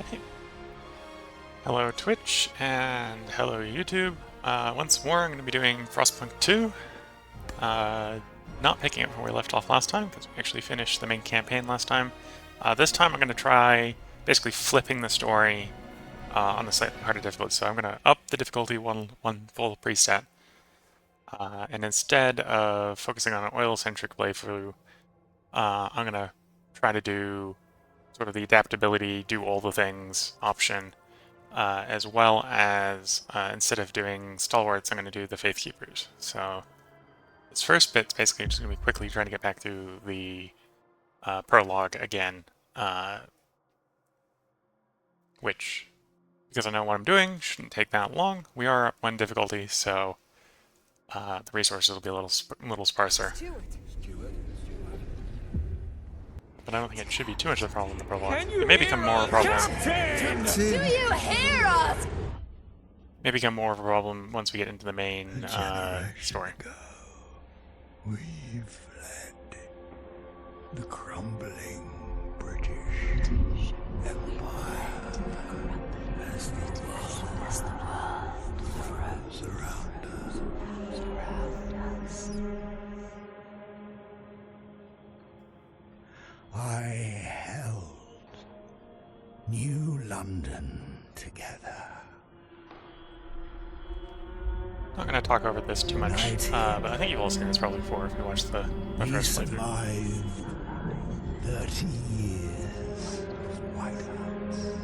Okay. Hello Twitch and hello YouTube. Once more I'm going to be doing Frostpunk 2. Not picking up where we left off last time because we actually finished the main campaign last time. This time I'm going to try basically flipping the story on the slightly harder difficulty. So I'm going to up the difficulty one full preset. And instead of focusing on an oil-centric playthrough, I'm going to try to do sort of the adaptability, do all the things option. As well as, instead of doing stalwarts, I'm going to do the Faith Keepers. So this first bit's basically just going to be quickly trying to get back to the prologue again, which, because I know what I'm doing, shouldn't take that long. We are at 1 difficulty, so the resources will be a little sparser. But I don't think it should be too much of a problem in the prologue. It may become more of a problem. Do you hear us? May become more of a problem once we get into the main story. Ago, we fled the crumbling British Empire as the world froze around us. I held New London together. Not going to talk over this too much, but I think you've all seen this probably before if you watched the We first playthrough. survived 30 years of whiteouts.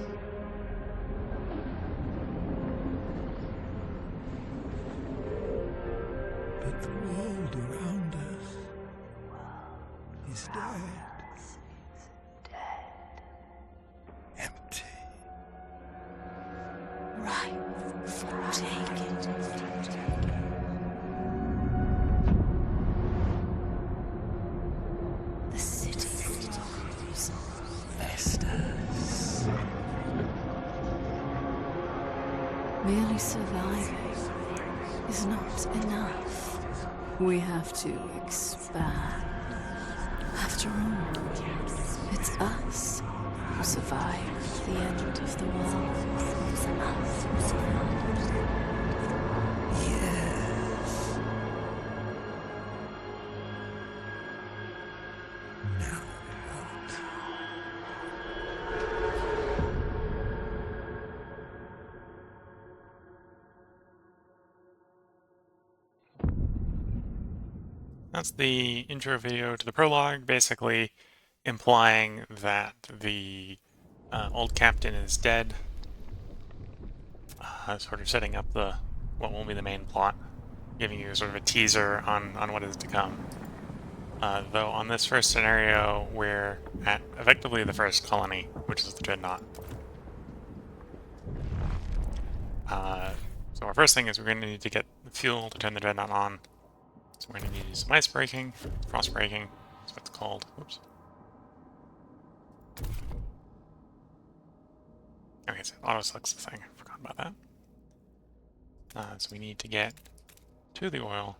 But the world around us is dead. Empty. Right for taking. The city grows. Vestas. Merely surviving is not enough. We have to expand. After all, it's us who survived the end of the world. It's us who survived. Yes. Now what? That's the intro video to the prologue, basically implying that the old captain is dead, sort of setting up what will be the main plot, giving you sort of a teaser on what is to come. Though on this first scenario, we're at effectively the first colony, which is the Dreadnought. So our first thing is we're going to need to get the fuel to turn the Dreadnought on. So we're going to need to do some ice breaking, frost breaking, that's what it's called. Whoops. Okay, so auto selects the thing. I forgot about that. So we need to get to the oil,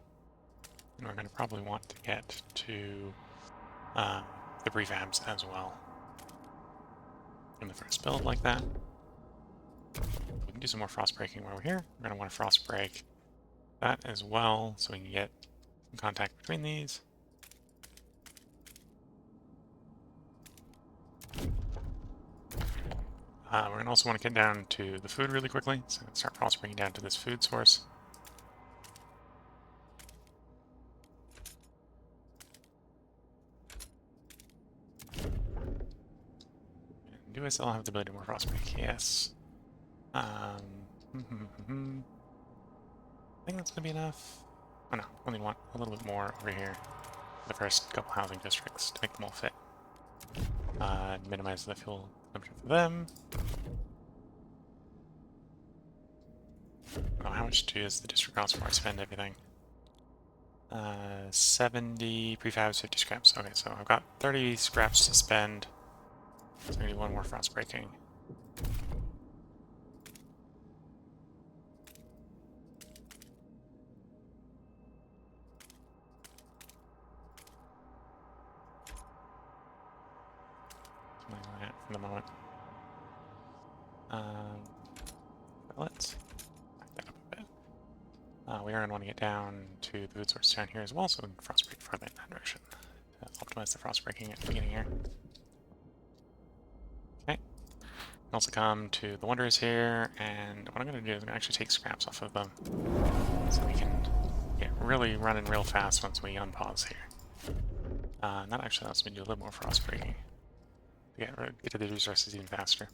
and we're going to probably want to get to the prefabs as well. In the first build like that. We can do some more frost breaking while we're here. We're going to want to frost break that as well, so we can get some contact between these. We're going to also want to get down to the food really quickly, so I'm going to start frost breaking down to this food source. And do I still have the ability to more frost break? Yes. I think that's going to be enough. Oh no, only want a little bit more over here. The first couple housing districts to make them all fit. Minimize the fuel consumption for them. Oh, how much does the district cost before I spend everything? 70 prefabs, 50 scraps. Okay, so I've got 30 scraps to spend. So I'm going to do one more frost breaking. Something like that for the moment. Let's back that up a bit. We are going to want to get down to the food source down here as well, so we can frostbreak further in that direction. Optimize the frostbreaking at the beginning here. Okay. Also come to the Wanderers here, and what I'm going to do is I'm going to actually take scraps off of them, so we can get really running real fast once we unpause here. That actually allows me to do a little more frostbreaking. Get to the resources even faster.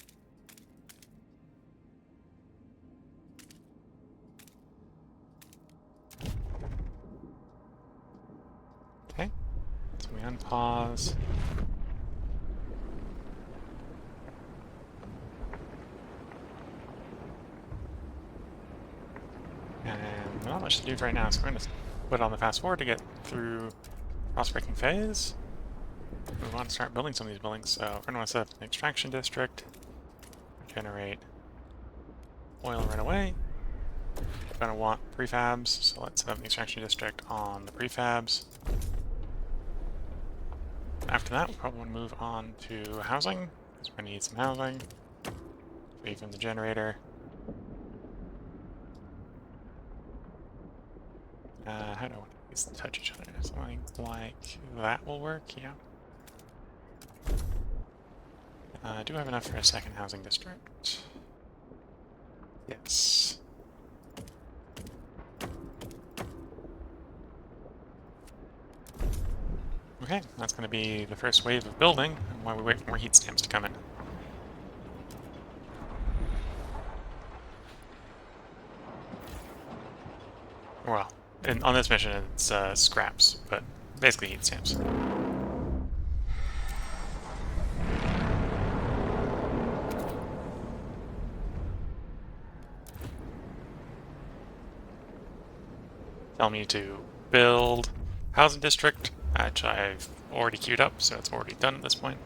Okay, so we unpause. And not much to do right now, so we're going to put on the fast forward to get through frostbreaking phase. We want to start building some of these buildings, so we're going to want to set up an extraction district, generate oil right away. We're going to want prefabs, so let's set up the extraction district on the prefabs. After that, we'll probably want to move on to housing, because we're going to need some housing. Even the generator. How do I want these to touch each other? Something like that will work, yeah. Do I have enough for a second housing district? Yes. Okay, that's going to be the first wave of building, and while we wait for more heat stamps to come in. Well, on this mission it's scraps, but basically heat stamps. Tell me to build housing district, which I've already queued up, so it's already done at this point.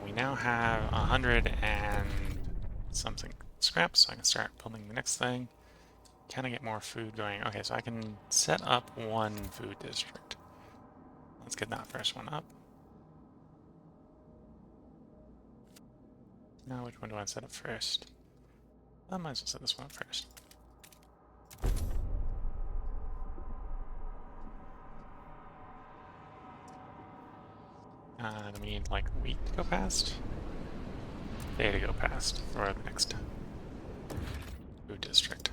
We now have 100 and something scraps, so I can start building the next thing. Can I get more food going? Okay, so I can set up one food district. Let's get that first one up. Now, which one do I set up first? I might as well set this one up first. Then we need, like, wheat to go past? Day to go past for the next food district.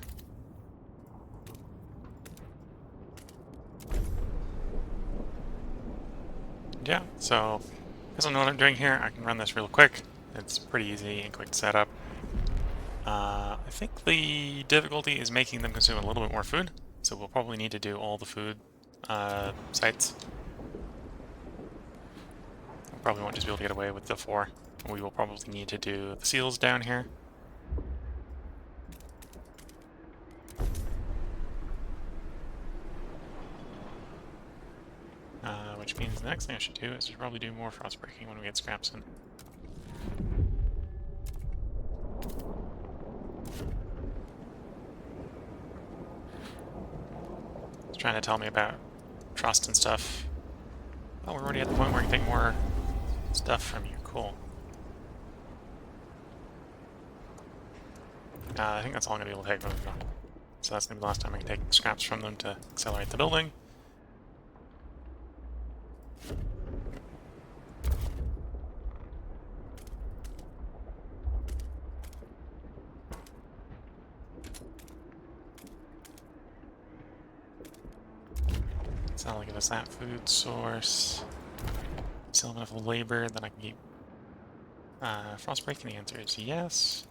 Yeah, so because I know what I'm doing here, I can run this real quick. It's pretty easy and quick to set up. I think the difficulty is making them consume a little bit more food, so we'll probably need to do all the food sites. We probably won't just be able to get away with the 4. We will probably need to do the seals down here. Which means the next thing I should do is probably do more frostbreaking when we get scraps in. It's trying to tell me about trust and stuff. Oh, we're already at the point where we can take more stuff from you. Cool. I think that's all I'm going to be able to take from them. So that's going to be the last time I can take scraps from them to accelerate the building. So that'll give us that food source. Still have enough labor that I can keep frostbreaking. The answer is yes.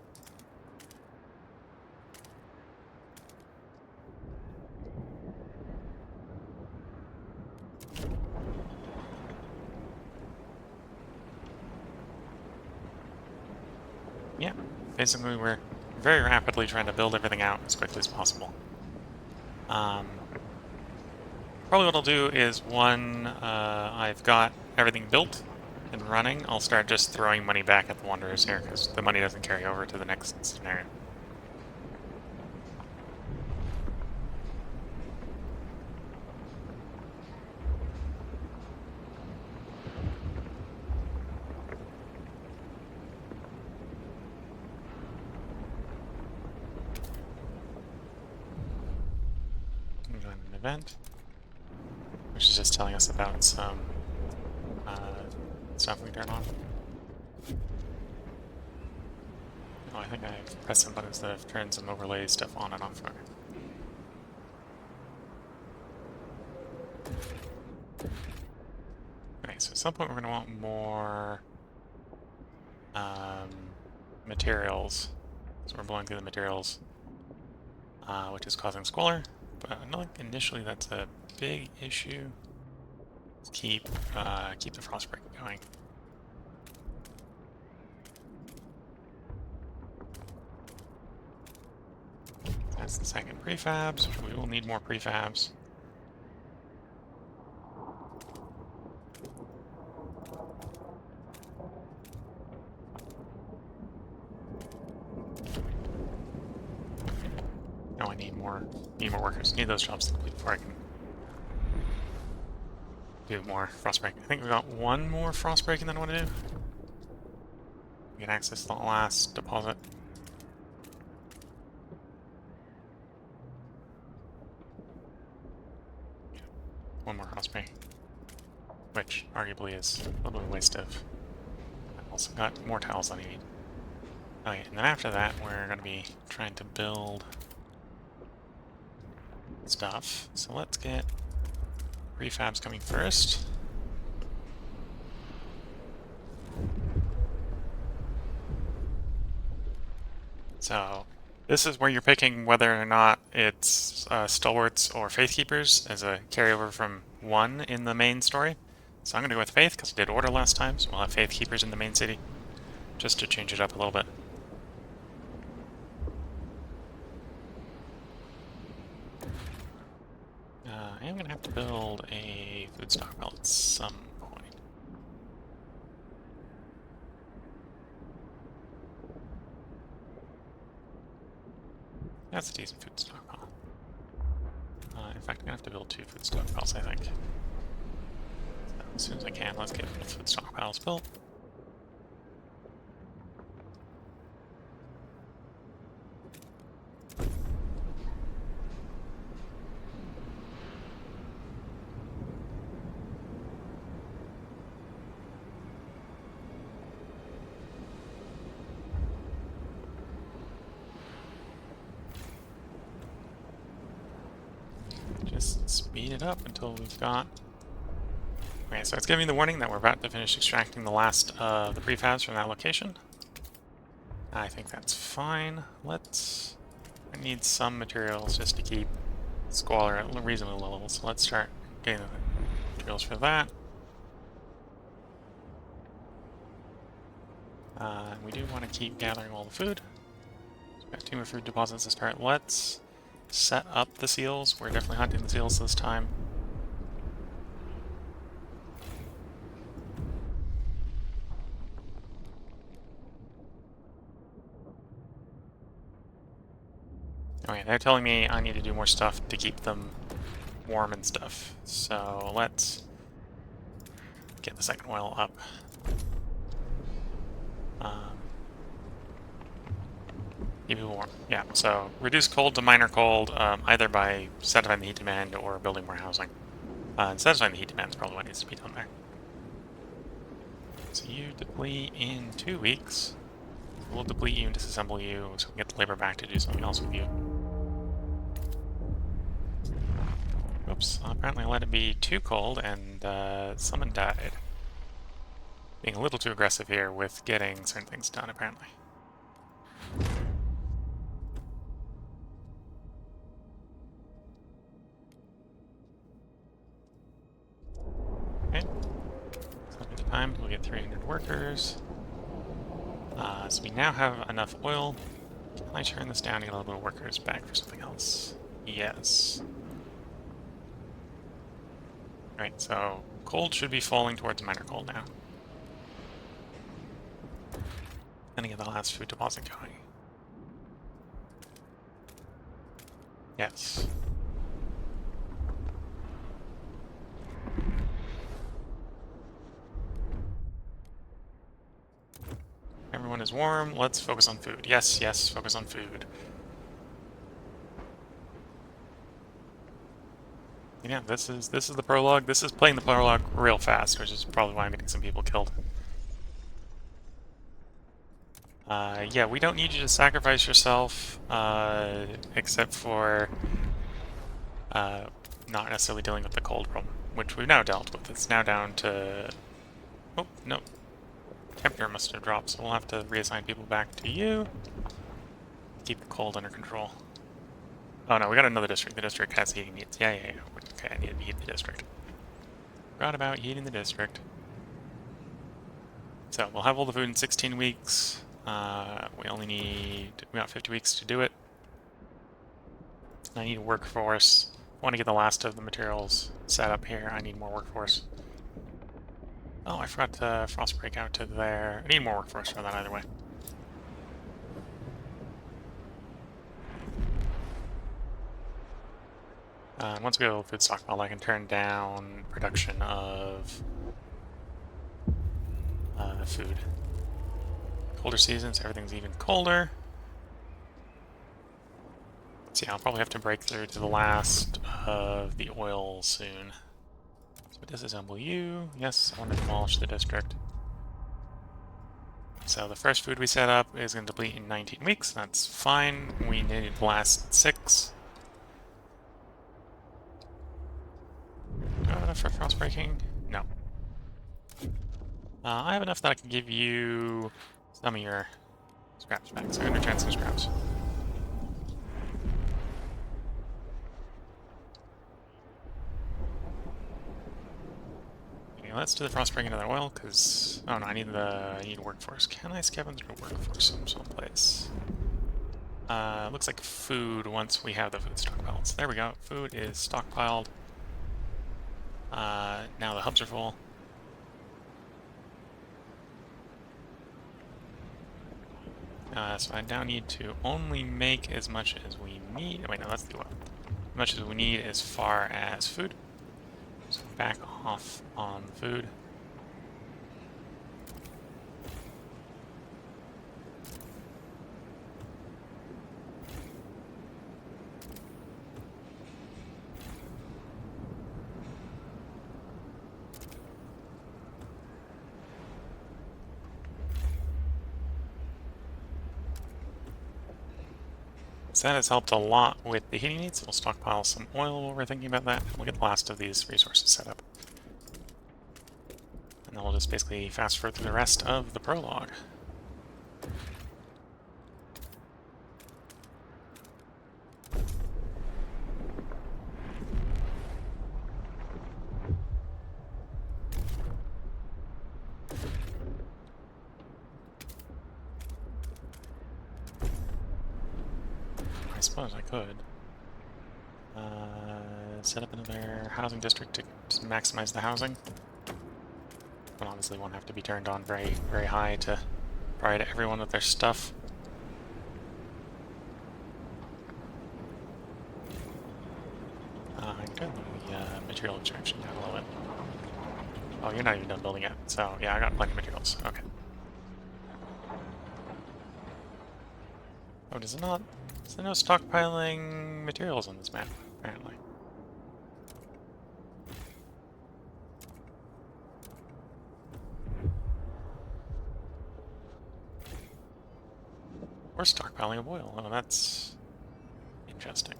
Yeah, basically we're very rapidly trying to build everything out as quickly as possible. Probably what I'll do is I've got everything built and running, I'll start just throwing money back at the Wanderers here, because the money doesn't carry over to the next scenario. event, which is just telling us about some stuff we turn on. Oh, I think I pressed some buttons that have turned some overlay stuff on and off. Okay, so at some point we're going to want more materials. So we're blowing through the materials, which is causing squalor. But I don't think initially that's a big issue. Let's keep the Frostpunk going. That's the second prefabs. We will need more prefabs. Now I need more workers. Need those jobs to complete before I can do more Frostbreak. I think we got one more Frostbreak and then what to do. Get access to the last deposit. One more Frostbreak, which arguably is a little bit of a waste of. I've also got more tiles than I need. Okay, and then after that, we're going to be trying to build stuff. So let's get prefabs coming first. So this is where you're picking whether or not it's Stalwarts or Faithkeepers as a carryover from 1 in the main story. So I'm going to go with Faith because I did Order last time, so we'll have Faithkeepers in the main city, just to change it up a little bit. I am going to have to build a food stockpile at some point. That's a decent food stockpile. In fact, I'm going to have to build 2 food stockpiles, I think. So as soon as I can, let's get the food stockpiles built. Just speed it up until we've got... Okay, so it's giving me the warning that we're about to finish extracting the last of the prefabs from that location. I think that's fine. I need some materials just to keep squalor at reasonable levels. So let's start getting the materials for that. We do want to keep gathering all the food. So we've got 2 more food deposits to start. Let's set up the seals. We're definitely hunting the seals this time. Okay, they're telling me I need to do more stuff to keep them warm and stuff. So let's get the second oil up. Keep it warm. Yeah, so reduce cold to minor cold, either by satisfying the heat demand or building more housing. And satisfying the heat demand is probably what needs to be done there. So you deplete in 2 weeks. We'll deplete you and disassemble you so we can get the labor back to do something else with you. Oops, apparently I let it be too cold and someone died. Being a little too aggressive here with getting certain things done, apparently. Okay. So at the time, we'll get 300 workers. So we now have enough oil. Can I turn this down to get a little bit of workers back for something else? Yes. Right, so cold should be falling towards minor cold now. Gonna get the last food deposit going. Yes. Everyone is warm. Let's focus on food. Yes, yes, focus on food. Yeah, this is the prologue. This is playing the prologue real fast, which is probably why I'm getting some people killed. Yeah, we don't need you to sacrifice yourself, except for not necessarily dealing with the cold problem, which we've now dealt with. It's now down to... Oh, no. Temperature must have dropped, so we'll have to reassign people back to you. Keep the cold under control. Oh no, we got another district. The district has heating needs. Yeah. Okay, I need to heat the district. Forgot about heating the district. So, we'll have all the food in 16 weeks. We only need about 50 weeks to do it. I need a workforce. I want to get the last of the materials set up here. I need more workforce. Oh, I forgot to frost break out to there. I need more workforce for that either way. Once we have a food stockpile, I can turn down production of food. Colder seasons, everything's even colder. So yeah, I'll probably have to break through to the last of the oil soon. So disassemble you. Yes, I want to demolish the district. So the first food we set up is going to deplete in 19 weeks. That's fine. We need the last 6. Do I have enough for frost breaking? No. I have enough that I can give you some of your scraps back. So I'm going to return some scraps. Okay, let's do the frost breaking another oil, because... Oh no, I need workforce. Can I scavenge the workforce someplace? Looks like food once we have the food stockpiled. So there we go. Food is stockpiled. Now the hubs are full. So I now need to only make as much as we need. Wait, no, that's the oil. As much as we need as far as food. So back off on food. So that has helped a lot with the heating needs. We'll stockpile some oil while we're thinking about that. We'll get the last of these resources set up. And then we'll just basically fast forward through the rest of the prologue. I suppose I could. Set up another housing district to just maximize the housing. But obviously won't have to be turned on very, very high to provide everyone with their stuff. I can turn the material extraction down a little bit. Oh, you're not even done building yet. So yeah, I got plenty of materials. Okay. Oh, does it not? Is there no stockpiling materials on this map, apparently? We're stockpiling of oil. Oh, that's interesting.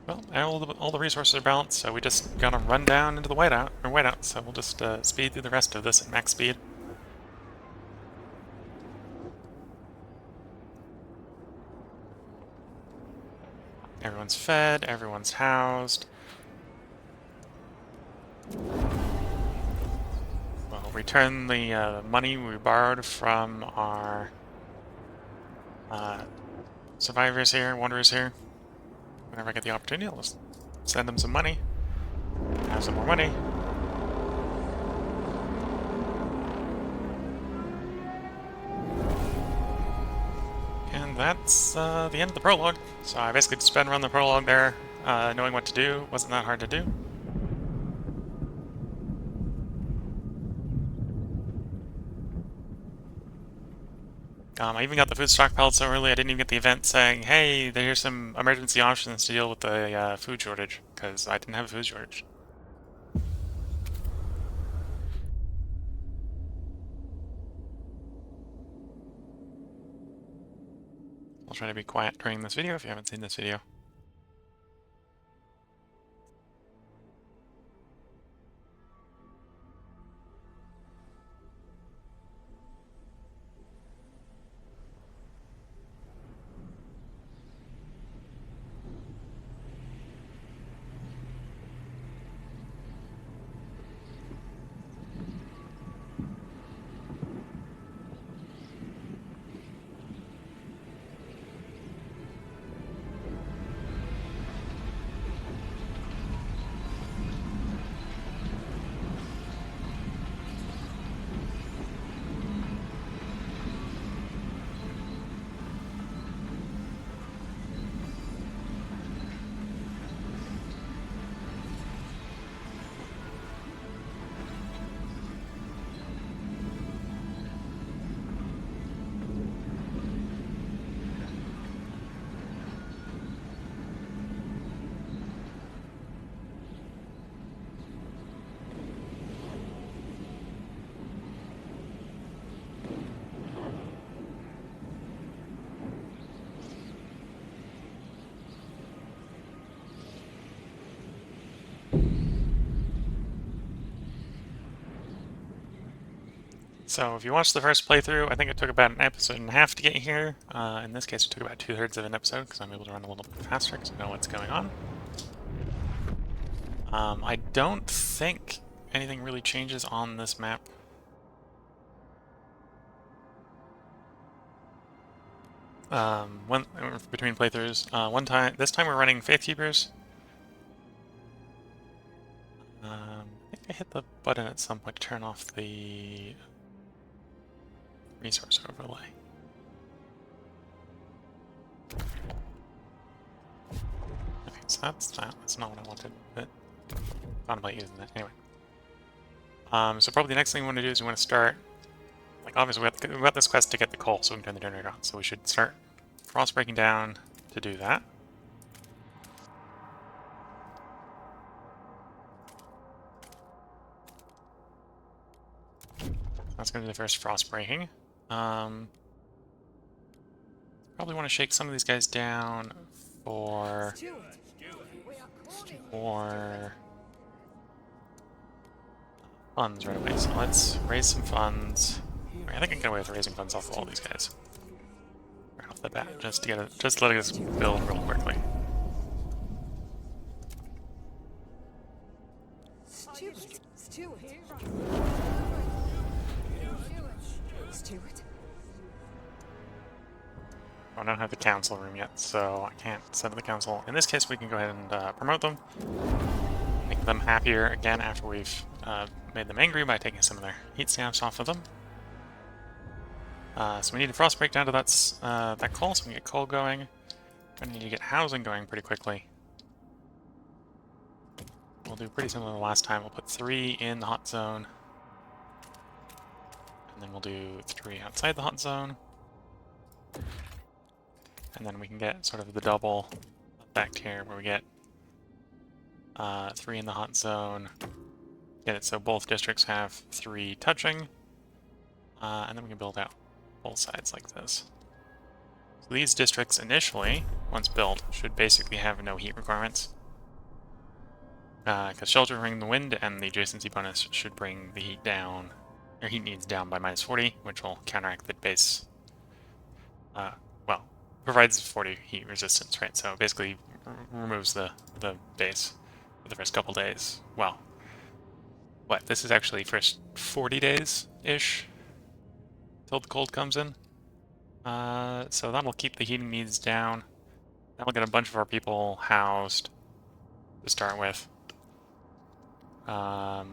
Well, all the resources are balanced, so we just gotta run down into the whiteout, so we'll just speed through the rest of this at max speed. Everyone's fed, everyone's housed. We'll return the money we borrowed from our survivors here, wanderers here. Whenever I get the opportunity, I'll just send them some money. Have some more money. And that's the end of the prologue. So I basically just sped run the prologue there, knowing what to do. Wasn't that hard to do. I even got the food stockpiled so early I didn't even get the event saying, hey, there's some emergency options to deal with the food shortage, because I didn't have a food shortage. I'll try to be quiet during this video if you haven't seen this video. So if you watched the first playthrough, I think it took about an episode and a half to get here. In this case, it took about 2/3 of an episode because I'm able to run a little bit faster because I know what's going on. I don't think anything really changes on this map. Between playthroughs, this time we're running Faith Keepers. I think I hit the button at some point to turn off the resource overlay. Okay, so that's not what I wanted, but thought about using that anyway. So probably the next thing we want to do is we want to start, like obviously we got this quest to get the coal so we can turn the generator on, so we should start frost breaking down to do that. That's going to be the first frost breaking. Probably want to shake some of these guys down for funds right away. So let's raise some funds. I think I can get away with raising funds off of all these guys right off the bat, just to let us build real quickly. I don't have the council room yet, so I can't send the council. In this case, we can go ahead and promote them, make them happier again after we've made them angry by taking some of their heat stamps off of them. So we need a frost break down to that coal, so we can get coal going. We need to get housing going pretty quickly. We'll do pretty similar to last time. We'll put 3 in the hot zone, and then we'll do 3 outside the hot zone. And then we can get sort of the double effect here, where we get 3 in the hot zone, get it so both districts have 3 touching, and then we can build out both sides like this. So these districts initially, once built, should basically have no heat requirements, because sheltering the wind and the adjacency bonus should bring the heat down, or heat needs down by -40, which will counteract the base. Well, provides 40 heat resistance, right? So basically removes the base for the first couple days. Well, what? This is actually first 40 days-ish till the cold comes in. So that'll keep the heating needs down. That'll get a bunch of our people housed to start with. So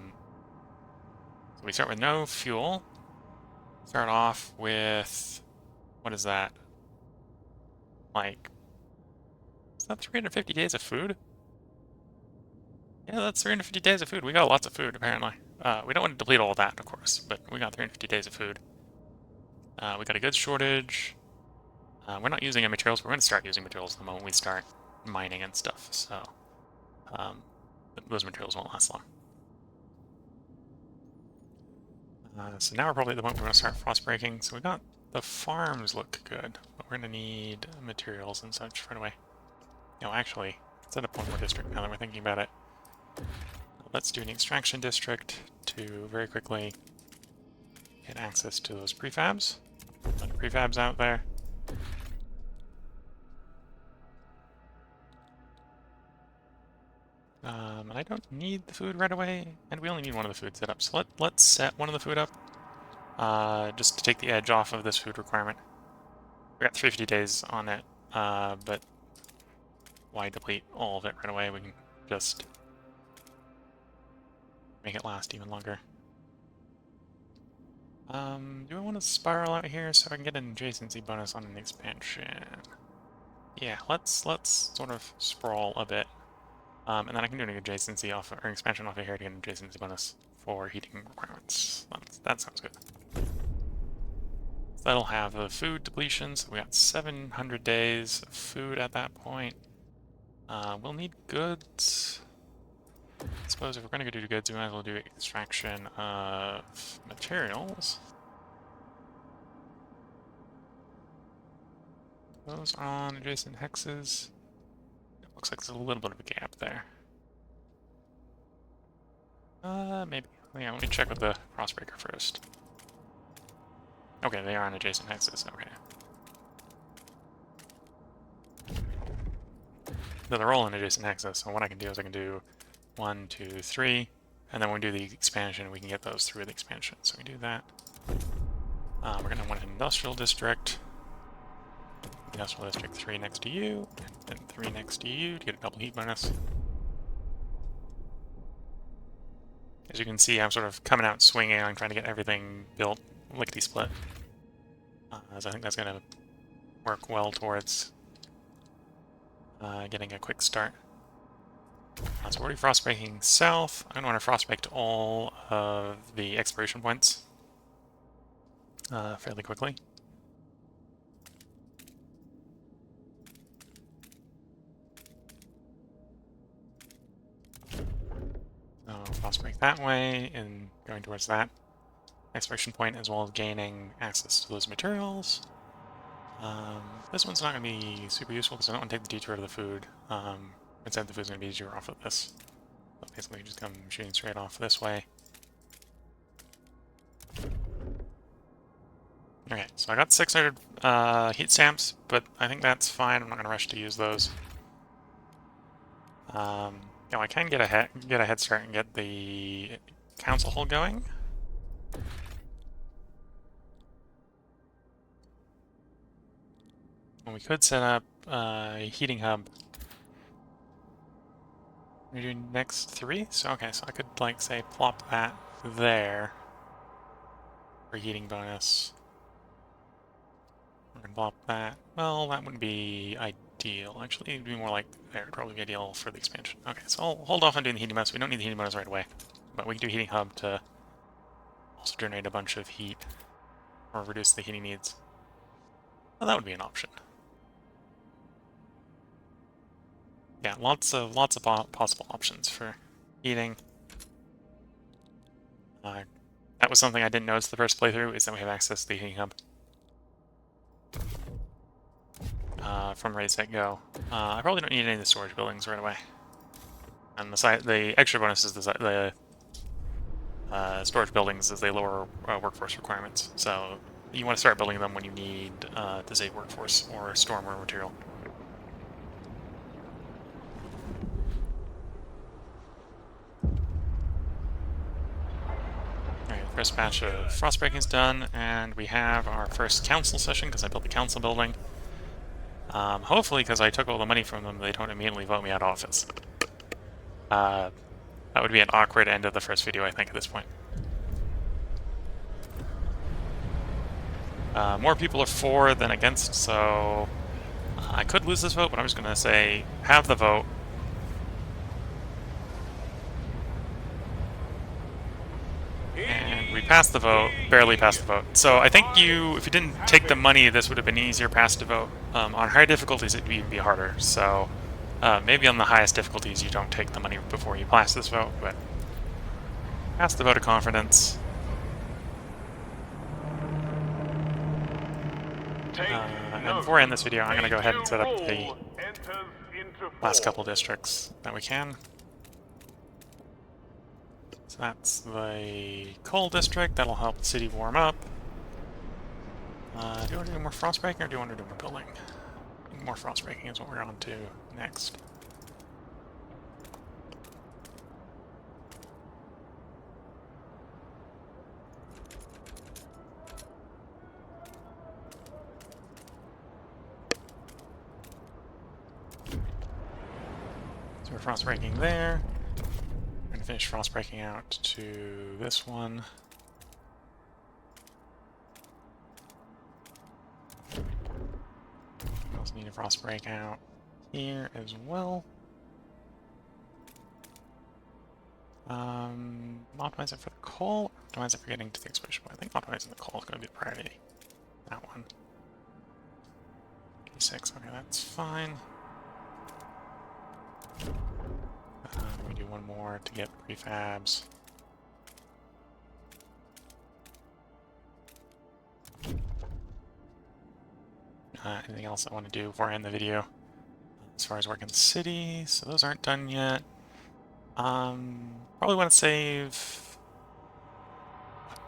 we start with no fuel. Start off with, what is that? Like, is that 350 days of food? Yeah, that's 350 days of food. We got lots of food, apparently. We don't want to deplete all of that, of course, but we got 350 days of food. We got a goods shortage. We're not using any materials, but we're going to start using materials the moment we start mining and stuff, so those materials won't last long. So now we're probably at the point where we're going to start frost breaking. So we got the farms look good, but we're going to need materials and such right away. No, actually, let's set up one more district now that we're thinking about it. Let's do an extraction district to very quickly get access to those prefabs. A bunch of prefabs out there. And I don't need the food right away, and we only need one of the food set up. So let's set one of the food up, just to take the edge off of this food requirement. We got 350 days on it, but why deplete all of it right away? We can just make it last even longer. Do I want to spiral out here so I can get an adjacency bonus on an expansion? Yeah, let's sort of sprawl a bit. And then I can do an adjacency off, or expansion off of here to get an adjacency bonus for heating requirements. That sounds good. So that'll have the food depletion, so we got 700 days of food at that point. We'll need goods. I suppose if we're going to go do goods, we might as well do extraction of materials. Those on adjacent hexes. It looks like there's a little bit of a gap there. Maybe. Yeah, let me check with the Frostbreaker first. Okay, they are on adjacent hexes, okay. They're all on adjacent hexes, so what I can do is I can do 1, 2, 3, and then when we do the expansion, we can get those through the expansion. So we do that. We're going to want an industrial district. Industrial district 3 next to you, and then 3 next to you to get a double heat bonus. As you can see, I'm sort of coming out swinging on trying to get everything built lickety-split. As I think that's going to work well towards getting a quick start. So we're already frostbreaking south. I'm going to want to frostbake to all of the exploration points fairly quickly. So frostbreak that way and going towards that exploration point, as well as gaining access to those materials. This one's not going to be super useful because I don't want to take the detour of the food. Instead, the food's going to be easier off of this. So basically, just come shooting straight off this way. Okay, so I got 600 heat stamps, but I think that's fine. I'm not going to rush to use those. I can get a head start and get the council hall going. And we could set up a heating hub. We do next 3, so okay, so I could like say plop that there for heating bonus. We're gonna plop that. Well, that wouldn't be ideal. Actually, it'd be more like there. It'd probably be ideal for the expansion. Okay, so I'll hold off on doing the heating bonus. We don't need the heating bonus right away, but we can do heating hub to also generate a bunch of heat or reduce the heating needs. Well, that would be an option. Yeah, lots of possible options for heating. That was something I didn't notice the first playthrough, is that we have access to the heating hub from Ready Set Go. I probably don't need any of the storage buildings right away. And the extra bonus is the storage buildings is they lower workforce requirements. So you want to start building them when you need to save workforce or store more material. First batch of frostbreaking is done, and we have our first council session because I built the council building. Hopefully, because I took all the money from them, they don't immediately vote me out of office. That would be an awkward end of the first video, I think, at this point. More people are for than against, so I could lose this vote, but I'm just going to say have the vote. And we passed the vote, barely passed the vote. So I think if you didn't take the money, this would have been easier pass to vote. On higher difficulties, it would even be harder. So maybe on the highest difficulties, you don't take the money before you pass this vote, but pass the vote of confidence. And before I end this video, I'm going to go ahead and set up the last couple districts that we can. So that's the coal district. That'll help the city warm up. Do you want to do more frostbreaking, or do you want to do more building? I think more frostbreaking is what we're on to next. So we're frostbreaking there. We're going to finish frostbreaking out to this one. We also need a frostbreak out here as well. Optimize it for the coal, or optimize it for getting to the exposure point. I think optimizing the coal is going to be the priority. That one. K6, okay, that's fine. We do one more to get prefabs. Anything else I want to do before I end the video? As far as work in the city, so those aren't done yet. Probably want to save...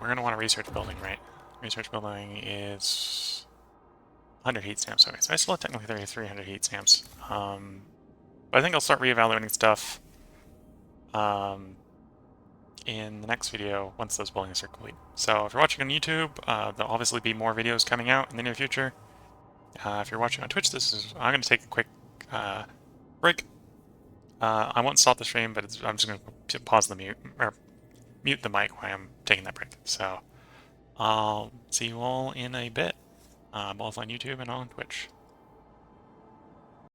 We're going to want to research building, right? Research building is 100 heat stamps. Okay, so I still have technically 300 heat stamps. But I think I'll start reevaluating stuff in the next video once those buildings are complete. So if you're watching on YouTube, there'll obviously be more videos coming out in the near future. If you're watching on Twitch, I'm going to take a quick break. I won't stop the stream, but I'm just going to pause the mute the mic while I'm taking that break. So I'll see you all in a bit, both on YouTube and on Twitch.